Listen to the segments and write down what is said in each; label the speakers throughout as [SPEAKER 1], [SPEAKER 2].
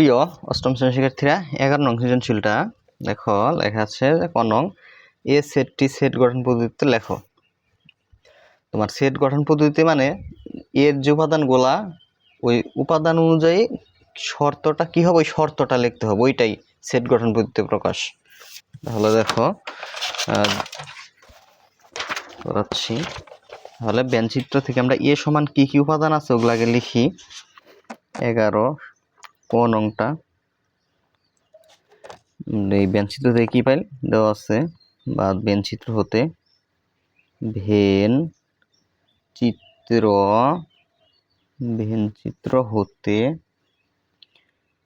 [SPEAKER 1] প্রিয় অষ্টম শ্রেণীর শিক্ষার্থীরা, 11 নং সৃজনশীলটা দেখো, লেখা আছে ক নং, এ সেটটি সেট গঠন পদ্ধতিতে লেখো। তোমার সেট গঠন পদ্ধতি মানে এর যে উপাদানগুলা, ওই উপাদান অনুযায়ী শর্তটা কি হবে, ওই শর্তটা লিখতে হবে, ওইটাই সেট গঠন পদ্ধতিতে প্রকাশ। তাহলে দেখো করাচ্ছি। তাহলে ব্যঞ্চিত্র থেকে আমরা এ সমান কি কি উপাদান আছে ওগুলাকে লিখি। 11 ক নংটা এই ব্যঞ্চিত্র থেকে কি পাইল দেওয়া আছে, বা ব্যঞ্চিত্র হতে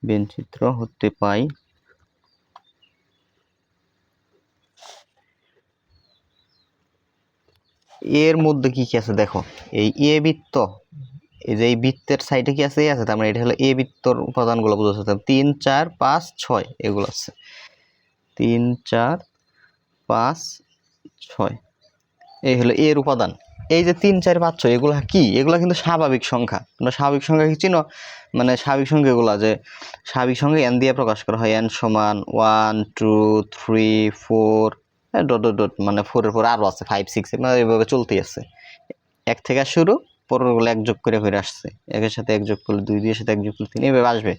[SPEAKER 1] ব্যঞ্চিত্র হতে পাই এর মধ্যে কি কি আছে দেখো। এই এ বৃত্ত, এই যে এই বৃত্তের সাইডে কি আছে, আছে, তার মানে এটা হলো এ বৃত্তর উপাদানগুলো বোঝাচ্ছে। 3, 4, 5, 6 এগুলো আছে। 3, 4, 5, 6 এই হলো এর উপাদান। এই যে 3, 4, 5, 6 এগুলা কি, এগুলা কিন্তু স্বাভাবিক সংখ্যা। তোমরা স্বাভাবিক সংখ্যা কি চিনো? মানে স্বাভাবিক সংখ্যা এগুলা, যে স্বাভাবিক সংখ্যা n দিয়ে প্রকাশ করা হয়। n সমান 1, 2, 3, 4 ডট ডট ডট, মানে 4 এর পর আরো আছে 5, 6, মানে এইভাবে চলতেই আছে। 1 থেকে শুরু, পরেরগুলো 1 যোগ করে করে আসছে। 1 এর সাথে 1 যোগ করলে 2, 2 এর সাথে 1 যোগ করলে 3, এইভাবে আসবে।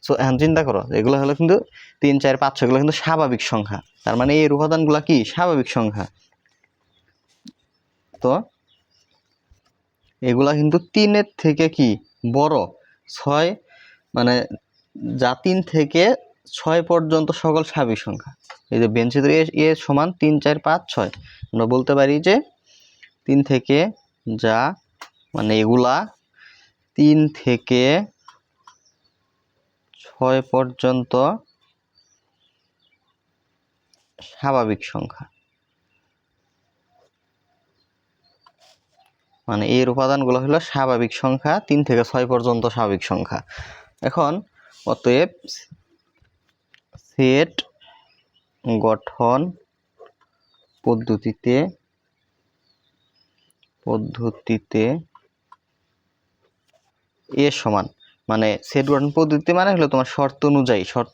[SPEAKER 1] সো এখন চিন্তা করো, এগুলো হলো কিন্তু 3, 4, 5, 6 এগুলো কিন্তু স্বাভাবিক সংখ্যা। তার মানে এর উপাদানগুলা কি স্বাভাবিক সংখ্যা। তো এগুলা কিন্তু 3 এর থেকে কি বড়। 6 মানে যা 3 থেকে 6 পর্যন্ত সকল স্বাভাবিক সংখ্যা। এই যে ব্যঞ্চিত্র এ সমান 3, 4, 5, 6, আমরা বলতে পারি যে 3 থেকে যা, মানে এগুলা 3 থেকে 6 পর্যন্ত স্বাভাবিক সংখ্যা। মানে এর উপাদানগুলো হলো স্বাভাবিক সংখ্যা, 3 থেকে 6 পর্যন্ত স্বাভাবিক সংখ্যা। এখন অতএব সেট গঠন পদ্ধতিতে এ সমান, মানে সেট গঠন পদ্ধতি মানে হলো তোমার শর্ত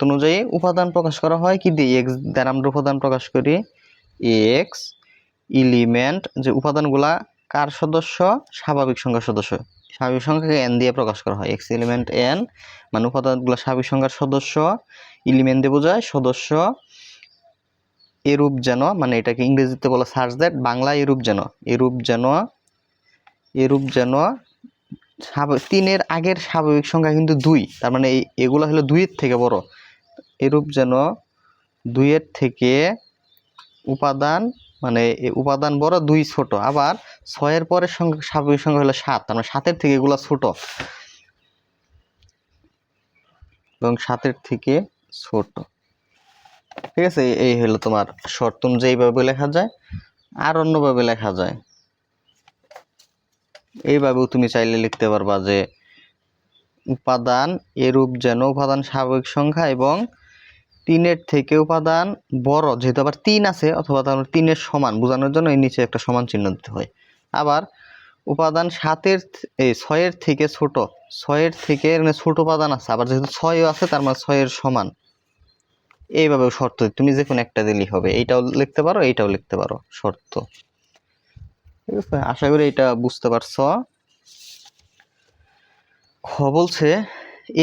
[SPEAKER 1] অনুযায়ী উপাদান প্রকাশ করা হয় কি দিয়ে, এক্স দ্বারা আমরা উপাদান প্রকাশ করি। এক্স এলিমেন্ট, যে উপাদানগুলা কার সদস্য, স্বাভাবিক সংখ্যার সদস্য। স্বাভাবিক সংখ্যাকে n দিয়ে প্রকাশ করা হয়। এক্স এলিমেন্ট n, মানে উপাদানগুলো স্বাভাবিক সংখ্যার সদস্য, এলিমেন্ট দিয়ে বোঝায় সদস্য, এরূপ যেন, মানে এটাকে ইংরেজিতে বলা সার্চ দ্যাট, বাংলা এরূপ যেন 3 এর আগের স্বাভাবিক সংখ্যা কিন্তু 2, তার মানে এগুলো হলো 2 এর থেকে বড়। এরূপ যেন 2 এর থেকে উপাদান, মানে উপাদান বড়, 2 ছোট। আবার 6 এর পরের সংখ্যা স্বাভাবিক সংখ্যা হলো 7, তার মানে 7 এর থেকে এগুলো ছোট, এবং 7 এর থেকে ছোট। ঠিক আছে, এই হলো তোমার শর্ত অনুযায়ী এইভাবে লেখা যায়। আর অন্যভাবে লেখা যায়, এইভাবেও তুমি চাইলে লিখতে পারবা যে উপাদান এরূপ যেন উপাদান স্বাভাবিক সংখ্যা এবং 3 এর থেকে উপাদান বড়, যেহেতু আবার 3 আছে, অথবা তাহলে 3 এর সমান বোঝানোর জন্য এই নিচে একটা সমান চিহ্ন দিতে হয়। আবার উপাদান 6 এর থেকে ছোট, 6 এর থেকে মানে ছোট উপাদান আছে, আবার যেহেতু 6ও আছে, তার মানে 6 এর সমান। এইভাবে শর্ত তুমি যে কোনো একটা দিলেই হবে, এইটাও লিখতে পারো, এইটাও লিখতে পারো শর্ত। ঠিক আছে, আশা করি এটা বুঝতে পারছো। খ বলছে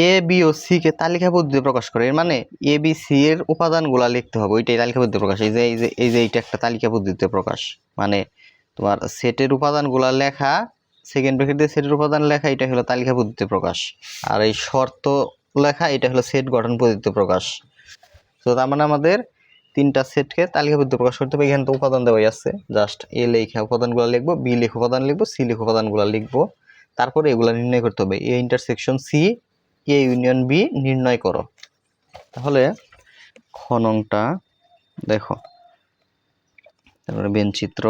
[SPEAKER 1] A B O C K তালিকা পদ্ধতিতে প্রকাশ করে। এর মানে এ বি সি এর উপাদানগুলা লিখতে হবে, ওইটাই তালিকা পদ্ধতিতে প্রকাশ। এই যে এইটা একটা তালিকা পদ্ধতিতে প্রকাশ, মানে তোমার সেটের উপাদানগুলা লেখা, সেকেন্ড ব্র্যাকেট দিয়ে সেটের উপাদান লেখা, এটা হলো তালিকা পদ্ধতিতে প্রকাশ। আর এই শর্ত লেখা, এটা হলো সেট গঠন পদ্ধতিতে প্রকাশ। তো তার মানে আমাদের 3টা সেটকে তালিকা পদ্ধতিতে প্রকাশ করতে হবে। এখানে তো উপাদান দেওয়াই আছে, জাস্ট এ লেখা উপাদানগুলো লিখবো, বি লেখা উপাদান লিখবো, সি লেখা উপাদানগুলো লিখবো। তারপরে এগুলা নির্ণয় করতে হবে। A intersection C, A union B নির্ণয় করো। তাহলে খ নংটা দেখো, তারপরে ব্যঞ্চিত্র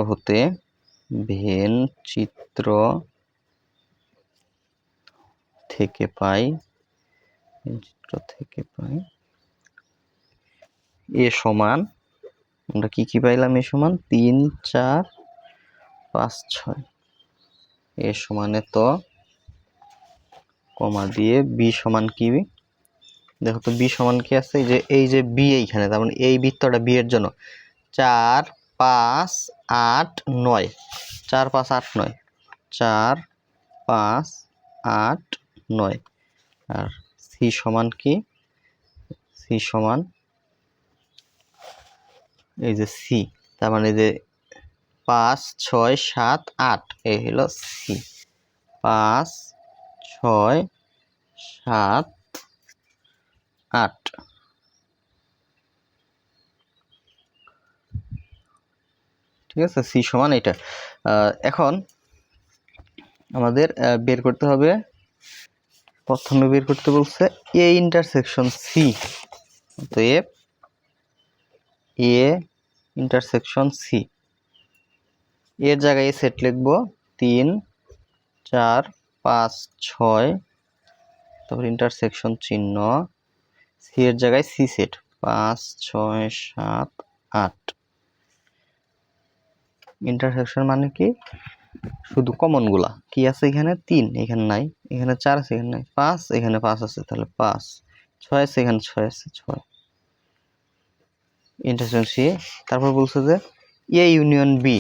[SPEAKER 1] থেকে পাই এ সমান, আমরা কি পাইলাম, এ সমান 3, 4, 5, 6। এ সমানে তো কমা দিয়ে বি সমান কি, দেখো তো বি সমান কি আছে, এই যে বি এইখানে, তার মানে এই বৃত্তটা বি এর জন্য 4 5 8 9, 4 5 8 9, 4 5 8 9। আর সি সমান কি, সি সমান এই যে সি, তার মানে যে 5 6 7 8, এই হলো সি। 5 6 7 8। ঠিক আছে, সি সমান এটা। এখন আমাদের বের করতে হবে, প্রথমে বের করতে বলছে এ ইন্টারসেকশন সি। অতএব এ ইন্টারসেকশন সি এর জায়গায় সেট লিখবো 3 4 5 6, তারপর ইন্টারসেকশন চিহ্ন, সি এর জায়গায় সি সেট 5 6 7 8। ইন্টারসেকশন মানে কি, শুধু কমন গুলা কি আছে, এখানে 3 এখানে নাই, এখানে 4 আছে এখানে নাই, 5 এখানে 5 আছে, তাহলে 5 6 আছে এখানে 6 আছে 6। Intersection C. তারপর বলছে যে এ ইউনিয়ন বি,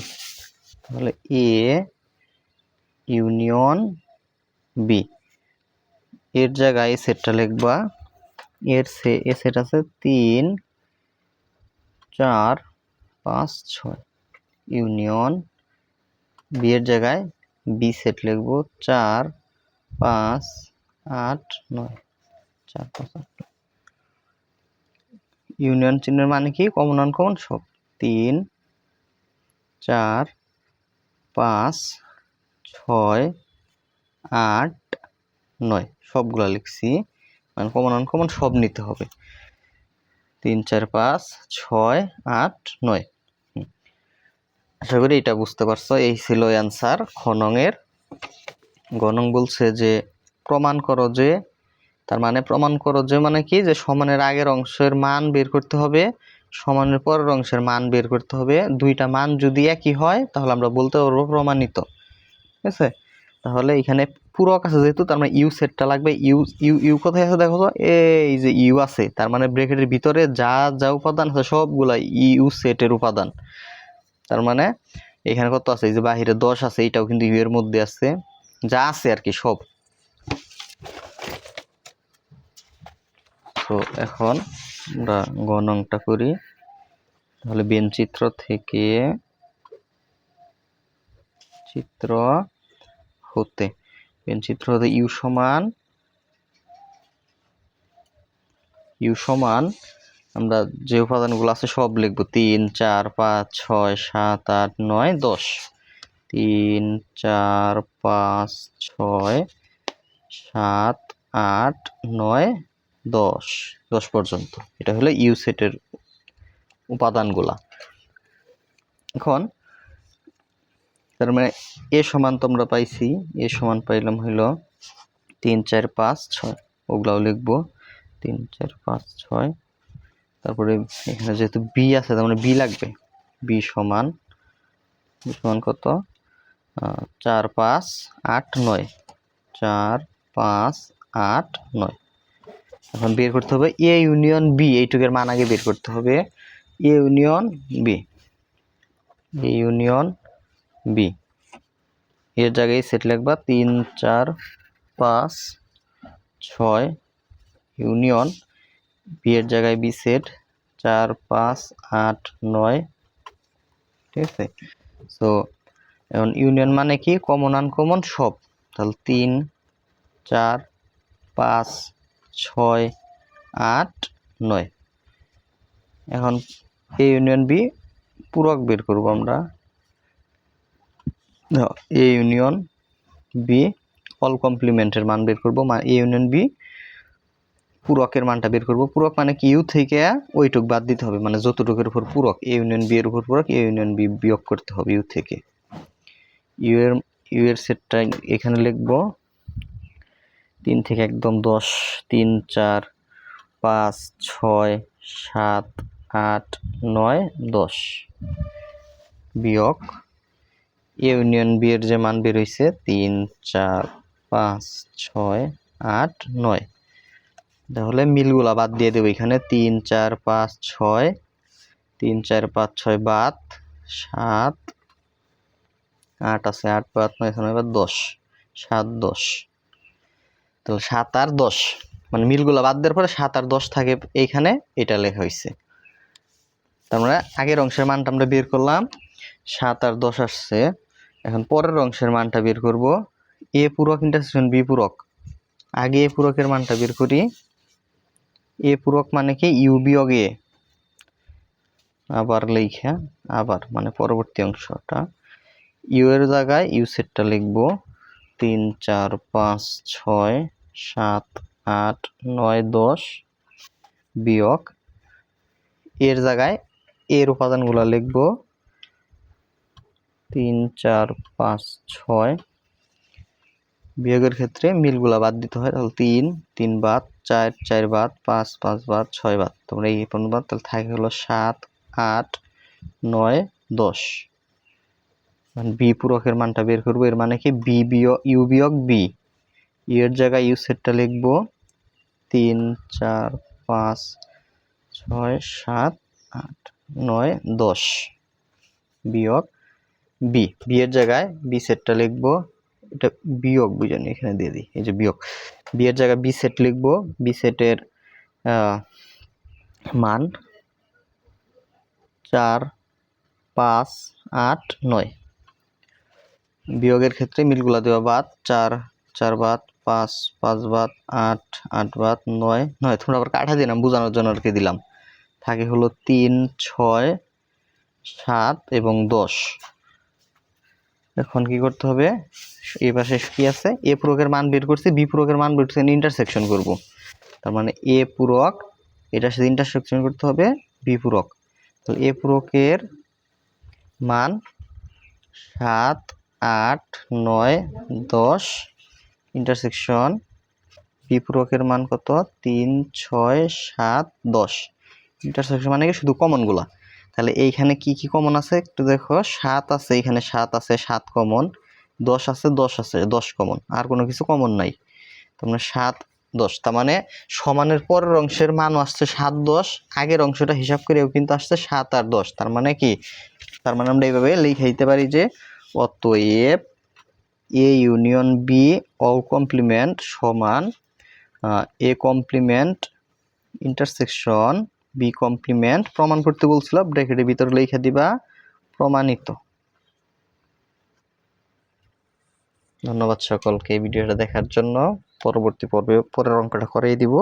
[SPEAKER 1] তাহলে এ ইউনিয়ন বি এর জায়গায় সেটটা লিখবা, এর এ সেট আছে 3 4 5 6, ইউনিয়ন বি এর জায়গায় বি সেট লিখবো 4 5 8 9, 4 5 8 9। ইউনিয়ন চিহ্নের মানে কি, কমন আনকমন সব, 3 4 5 6 8 9 সবগুলা লিখছি, মানে কমন আনকমন সব নিতে হবে। 3 4 5 6 8 9। আশা করি এটা বুঝতে পারছো। এই ছিল অ্যান্সার খ নং এর। গ নং বলছে যে প্রমাণ করো যে, তার মানে প্রমাণ করো যে মানে কি, যে সমানের আগের অংশের মান বের করতে হবে, সমানের পরের অংশের মান বের করতে হবে, দুইটা মান যদি একই হয় তাহলে আমরা বলতে পারবো প্রমাণিত। ঠিক আছে, তাহলে এখানে পূরক আছে যেহেতু, তার মানে ইউ সেটটা লাগবে। ইউ ইউ ইউ কোথায় আছে দেখো তো, এই যে ইউ আছে, তার মানে ব্র্যাকেটের ভিতরে যা যা উপাদান আছে সবগুলা ইউ সেটের উপাদান। তার মানে এখানে কত আছে, এই যে বাহিরে 10 আছে, এটাও কিন্তু ইউ এর মধ্যে আছে, যা আছে আর কি সব। তো এখন আমরা গ নংটা করি। তাহলে চিত্র থেকে চিত্র হতে, চিত্র হতে ইউ সমান আমরা যে উপাদানগুলো আছে সব লিখবো, 3 4 5 6 7 8 9 10। 3 4 5 6 7 8 9 10, 10 পর্যন্ত। এটা হলো ইউ সেটের উপাদানগুলা। এখন তার মানে এ সমান তোমরা পাইছি, এ সমান পাইলাম হইল 3 4 5 6, ওগুলাও লিখবো 3 4 5 6। তারপরে এখানে যেহেতু বি আছে, তার মানে বি লাগবে, বি সমান কত, 4 5 8 9, 4 5 8 9। এখন বের করতে হবে এ ইউনিয়ন বি, এইটুকের মান আগে বের করতে হবে। A union B, A union B এর জায়গায় সেট লিখবা 3 4 5 6, ইউনিয়ন বি এর জায়গায় বি সেট 4 5 8 9। ঠিক আছে, সো এখন ইউনিয়ন মানে কি, কমন আনকমন সব, তাহলে 3 4 5 6 8 9। এখন এ ইউনিয়ন বি পূরক বের করব আমরা। এ ইউনিয়ন বি অল কমপ্লিমেন্টের মান বের করব, এ ইউনিয়ন বি পূরকের মানটা বের করব। পূরক মানে কি, ইউ থেকে ওইটুক বাদ দিতে হবে, মানে যতটুকের উপর পূরক, এ ইউনিয়ন বি এর উপর পূরক, এ ইউনিয়ন বি বিয়োগ করতে হবে ইউ থেকে। ইউ এর সেটটা এখানে লিখব 3 থেকে একদম 10, 3 4 5 6 7 8 9 10 বিয়োগ এ ইউনিয়ন বি এর যে মান বের হইছে 3 4 5 6 8 9। তাহলে মিলগুলা বাদ দিয়ে দেবো এখানে 3 4 5 6 3 4 5 6 বাদ 7 8 আছে 8 5 9 এবার 10 7 10 তাহলে 7 আর 10 মানে মিলগুলা বাদ দেওয়ার পরে 7 আর 10 থাকে এইখানে এটা লেখা হয়েছে। তার মানে আগের অংশের মানটা আমরা বের করলাম 7 আর 10 আসছে। এখন পরের অংশের মানটা বের করব এ পূরক ইন্টারসেকশন বি পূরক। আগে এ পূরকের মানটা বের করি। এ পূরক মানে কি ইউ বিয়োগ এ, আবার লেখা আবার মানে পরবর্তী অংশটা ইউ এর জায়গায় ইউ সেটটা লিখব 3 4 5 6 7 8 9 10 বিয়োগ এর জায়গায় এর উপাদানগুলো লিখব 3 4 5 6 বিয়োগের ক্ষেত্রে মিলগুলা বাদ দিতে হয়। তাহলে 3 3 বাদ 4 4 বাদ 5 5 বাদ 6 বাদ, তোমরা এই পর্যন্ত বাদ, তাহলে থাকে হলো 7 8 9 10। বি পূরকের মানটা বের করবো। এর মানে কি বি বিয়োগ ইউ বিয়োগ বি। এর জায়গায় ইউ সেটটা লিখবো 3 4 5 6 7 8 9 10 বিয়োগ বি। বি এর জায়গায় বি সেটটা লিখবো, এটা বিয়োগ বুঝানি এখানে দিয়ে দিই, এই যে বিয়োগ। বি এর জায়গায় বি সেট লিখবো। বি সেটের মান 4 5 8 9। বিয়োগের ক্ষেত্রে মিলগুলা দেওয়া বাদ 4 4 বাদ 5 5 বাদ 8 8 বাদ 9 9। তোমরা আবার কাটা দিলাম বোঝানোর জন্য আর কি দিলাম। থাকে হলো 3 6 7 এবং 10। এখন কি করতে হবে, এই পাশে কি আছে এ পূরকের মান বের করছি, বি পূরকের মান বের করছি, ইন্টারসেকশন করব। তার মানে এ পূরক এটার সাথে ইন্টারসেকশন করতে হবে বি পূরক। তাহলে এ পূরকের মান 7 8 9 10 ইন্টারসেকশন বি পূরকের মান কত 3 6 7 10। ইন্টারসেকশন মানে কি শুধু কমন গুলা। তাহলে এইখানে কি কি কমন আছে একটু দেখো, 7 আছে, এখানে 7 আছে 7 কমন, 10 আছে 10 আছে 10 কমন, আর কোনো কিছু কমন নাই। তোমরা 7 10, তার মানে সমানের পরের অংশের মানও আসছে 7 10, আগের অংশটা হিসাব করেও কিন্তু আসছে 7 আর 10। তার মানে কি, তার মানে আমরা এইভাবে লিখে দিতে পারি যে অতএব A union B all complement সমান A complement intersection B complement, প্রমাণ করতে বলছিল ব্র্যাকেটের ভিতরে লিখে দিবা প্রমাণিত। ধন্যবাদ সকলকে এই ভিডিওটা দেখার জন্য। পরবর্তী পর্বে পরের অঙ্কটা করেই দিব।